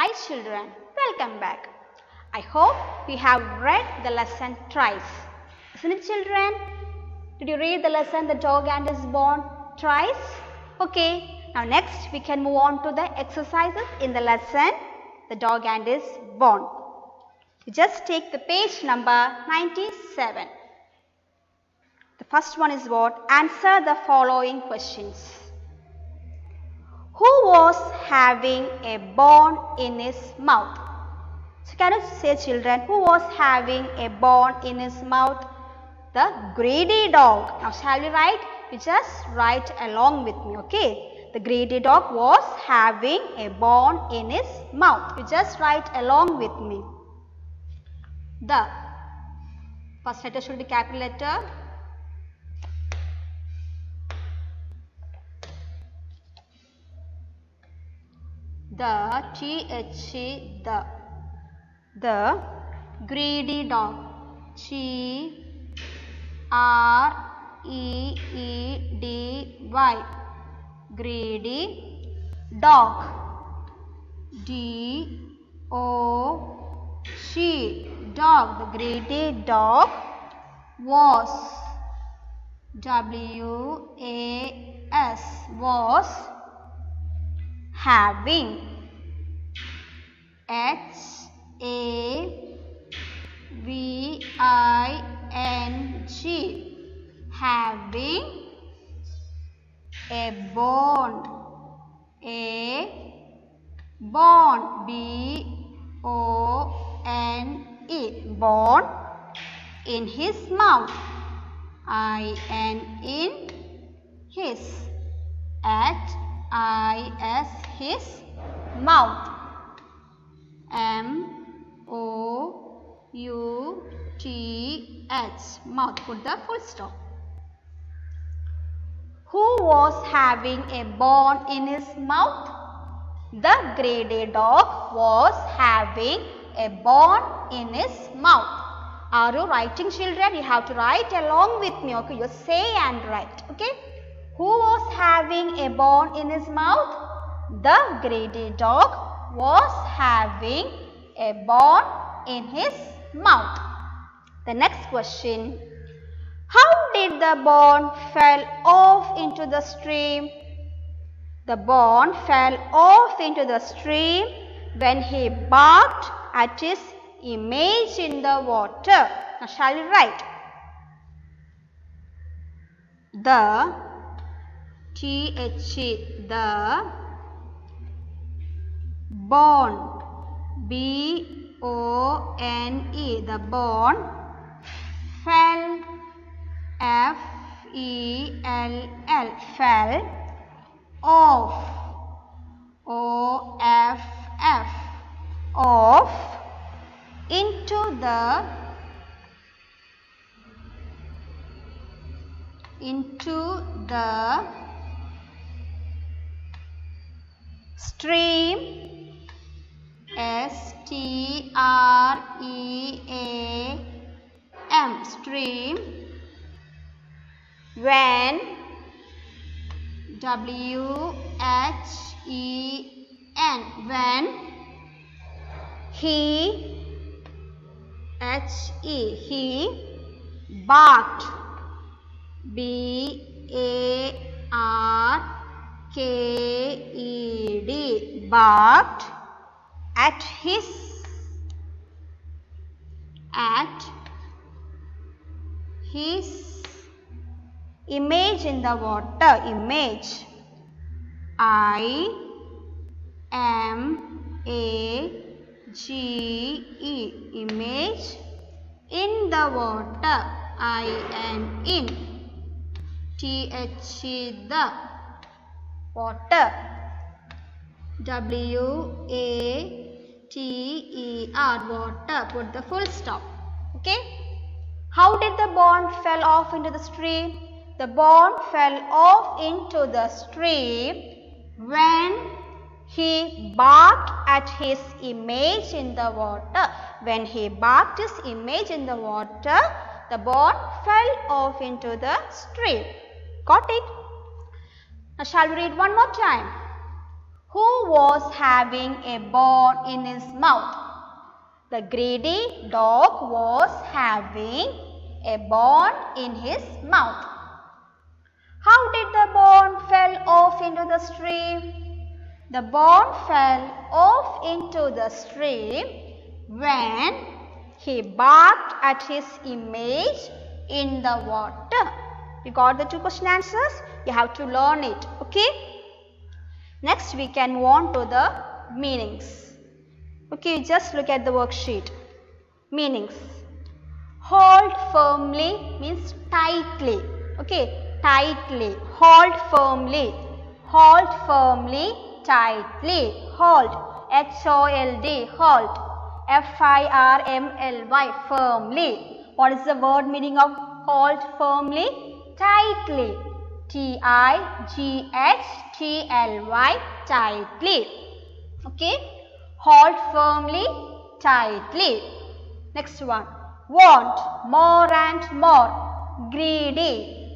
Hi children, welcome back. I hope we have read the lesson thrice. Isn't it children? Did you read the lesson The Dog and His Bone thrice? Okay, now next we can move on to the exercises in the lesson The Dog and His Bone. You just take the page number 97. The first one is what? Answer the following questions. Who was having a bone in his mouth? So can you say children, who was having a bone in his mouth? The greedy dog. Now shall we write? You just write along with me, okay? The greedy dog was having a bone in his mouth. You just write along with me. The first letter should be capital letter. The T-H-E, the greedy dog, G-R-E-E-D-Y, greedy dog, D-O-G, dog, the greedy dog was, W-A-S, was having, H-A-V-I-N-G, having a bone, B-O-N-E, bone in his mouth, I-N in his, H-I-S, his mouth, M-O-U-T-H, mouth. Put the full stop. Who was having a bone in his mouth? The greedy dog was having a bone in his mouth. Are you writing children? You have to write along with me. Okay, you say and write. Okay. Who was having a bone in his mouth? The greedy dog was having a bone in his mouth. The next question. How did the bone fell off into the stream? The bone fell off into the stream when he barked at his image in the water. Now shall we write? The T-H-E, the bone, B-O-N-E, the bone, fell, F-E-L-L, fell, off, O-F-F, off, into the stream, S-T-R-E-A-M, stream, when, W-H-E-N, when he, H-E, he barked, B-A-R-K-E-D, barked at his image in the water, image, I-M-A-G-E, image, in the water, I-N, in, T-H-E, the water, W-A-T-E-R, water. Put the full stop. Okay. How did the bone fell off into the stream? The bone fell off into the stream when he barked at his image in the water. When he barked his image in the water, the bone fell off into the stream. Got it? Now shall we read one more time? Who was having a bone in his mouth? The greedy dog was having a bone in his mouth. How did the bone fell off into the stream? The bone fell off into the stream when he barked at his image in the water. You got the two question answers? You have to learn it. Okay? Next we can move on to the meanings. Okay, just look at the worksheet. Meanings. Hold firmly means tightly. Okay, tightly. Hold firmly. Hold firmly, tightly. Hold. H-O-L-D. Hold. F-I-R-M-L-Y. Firmly. What is the word meaning of hold firmly? Tightly. T-I-G-H-T-L-Y. Tightly. Okay. Hold firmly, tightly. Next one. Want, more and more. Greedy.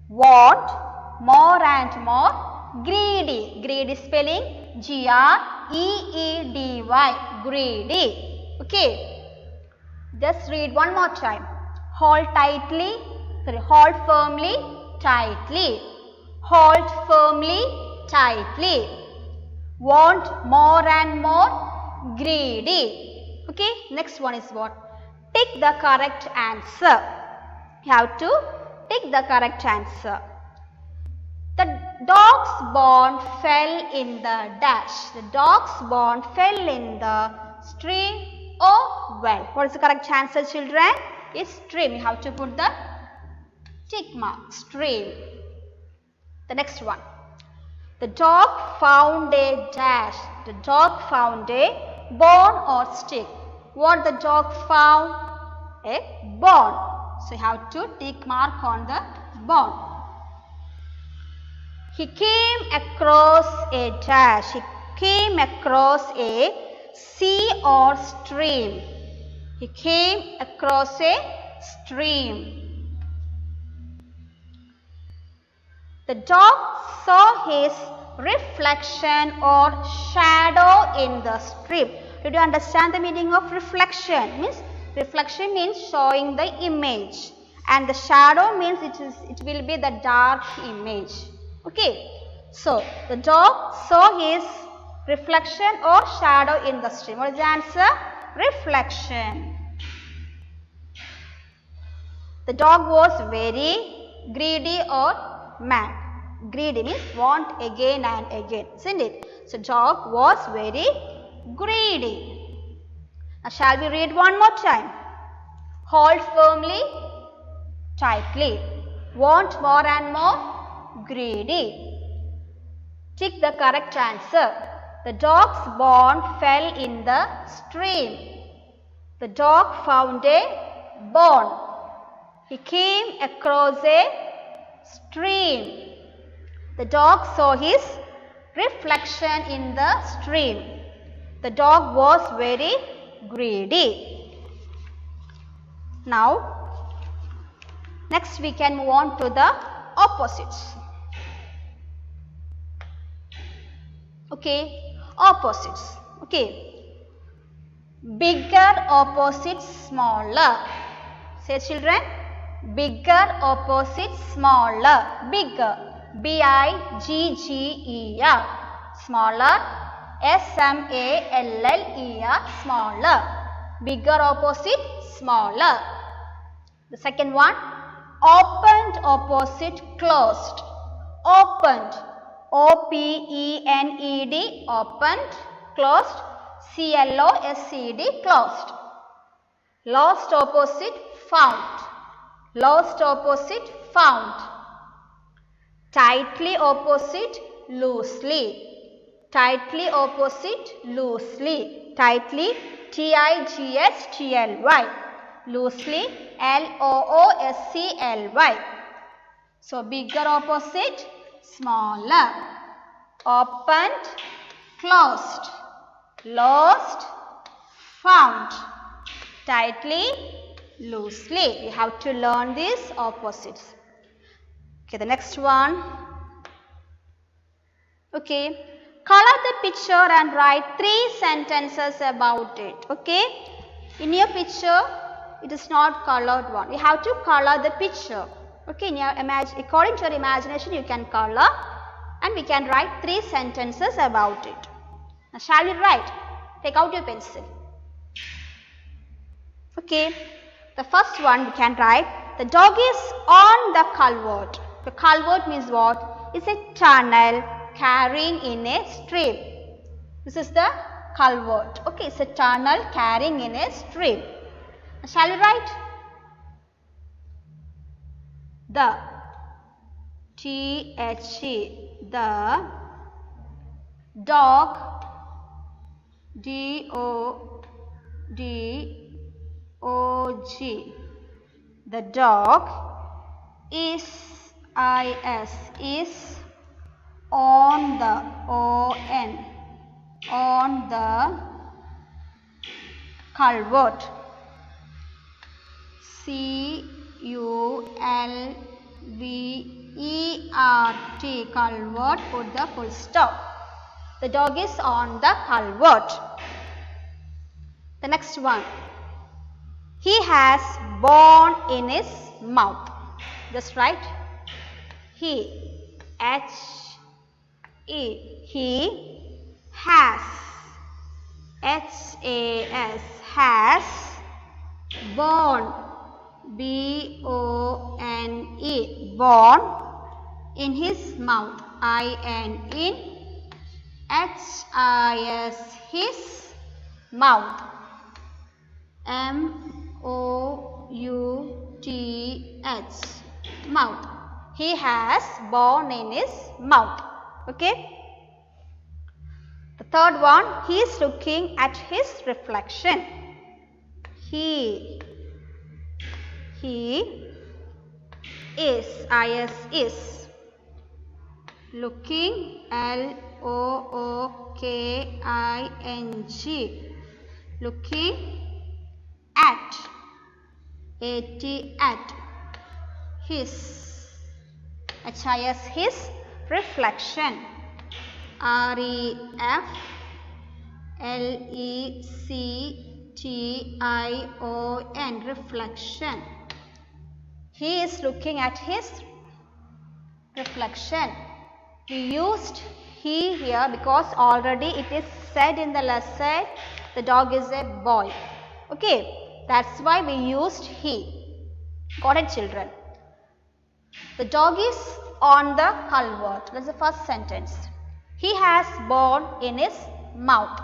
Want, more and more. Greedy. Greedy spelling G-R-E-E-D-Y. Greedy. Okay. Just read one more time. Hold tightly. Hold firmly, tightly. Hold firmly, tightly. Want more and more. Greedy. Okay. Next one is what? Tick the correct answer. You have to tick the correct answer. The dog's bone fell in the dash. The dog's bone fell in the stream or well. What is the correct answer, children? Is stream. You have to put the tick mark. Stream. The next one. The dog found a dash. The dog found a bone or stick. What the dog found? A bone. So you have to tick mark on the bone. He came across a dash. He came across a sea or stream. He came across a stream. The dog saw his reflection or shadow in the stream. Did you understand the meaning of reflection? Reflection means showing the image, and the shadow means it will be the dark image. Okay. So the dog saw his reflection or shadow in the stream. What is the answer? Reflection. The dog was very greedy or mad. Greedy means want again and again, isn't it? So dog was very greedy. Now shall we read one more time? Hold firmly, tightly. Want more and more. Greedy. Tick the correct answer. The dog's bone fell in the stream. The dog found a bone. He came across a stream. The dog saw his reflection in the stream. The dog was very greedy. Now, next we can move on to the opposites. Okay, opposites. Okay. Bigger opposite smaller. Say children, bigger opposite smaller. Bigger, B-I-G-G-E-R. Smaller, S-M-A-L-L-E-R. Smaller. Bigger opposite smaller. The second one, opened opposite closed. Opened, O-P-E-N-E-D. Opened. Closed, C-L-O-S-E-D. Closed. Lost opposite found. Lost opposite found. Tightly opposite loosely. Tightly opposite loosely. Tightly, T-I-G-H-T-L-Y. Loosely, L-O-O-S-C-L-Y. So bigger opposite smaller. Opened, closed. Lost, found. Tightly, loosely. We have to learn these opposites. Okay, the next one. Okay, Color the picture and write 3 sentences about it. Okay. In your picture, it is not colored one. You have to color the picture. Okay. In your according to your imagination, you can color and we can write 3 sentences about it. Now, shall we write? Take out your pencil. Okay. The first one we can write, the dog is on the culvert. The culvert means what? It's a tunnel carrying in a stream. This is the culvert. Okay, it's a tunnel carrying in a stream. Shall we write? The T-H-E, the dog, D-O-D-O-G, the dog is on the on the culvert, C-U-L-V-E-R-T, culvert, put the full stop. The dog is on the culvert. The next one, he has bone in his mouth. Just write he, H-E, he has, H-A-S, has bone, B-O-N-E, bone in his mouth, I-N-E, H-I-S, his mouth, M-O-U-T-H, mouth. He has bone in his mouth. Okay. The third one, he is looking at his reflection. He is, I-S, is looking, L-O-O-K-I-N-G, looking at, A-T, at his, H-I-S, his reflection, R-E-F-L-E-C-T-I-O-N, reflection. He is looking at his reflection. We used he here because already it is said in the lesson the dog is a boy. Okay, that's why we used he. Got it, children? The dog is on the culvert. That's the first sentence. He has bone in his mouth.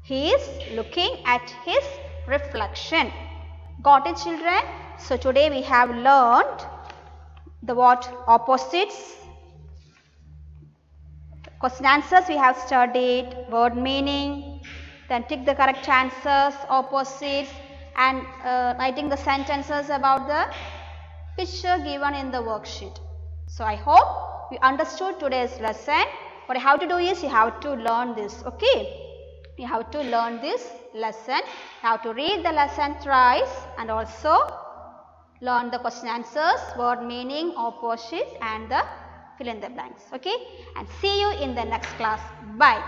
He is looking at his reflection. Got it, children? So today we have learned the what? Opposites. Question answers we have studied, word meaning, then tick the correct answers, opposites, and writing the sentences about the picture given in the worksheet. So I hope you understood today's lesson. What you have to do is you have to learn this. Okay. You have to learn this lesson. You have to read the lesson thrice and also learn the question answers, word meaning, opposites, and the fill in the blanks. Okay. And see you in the next class. Bye.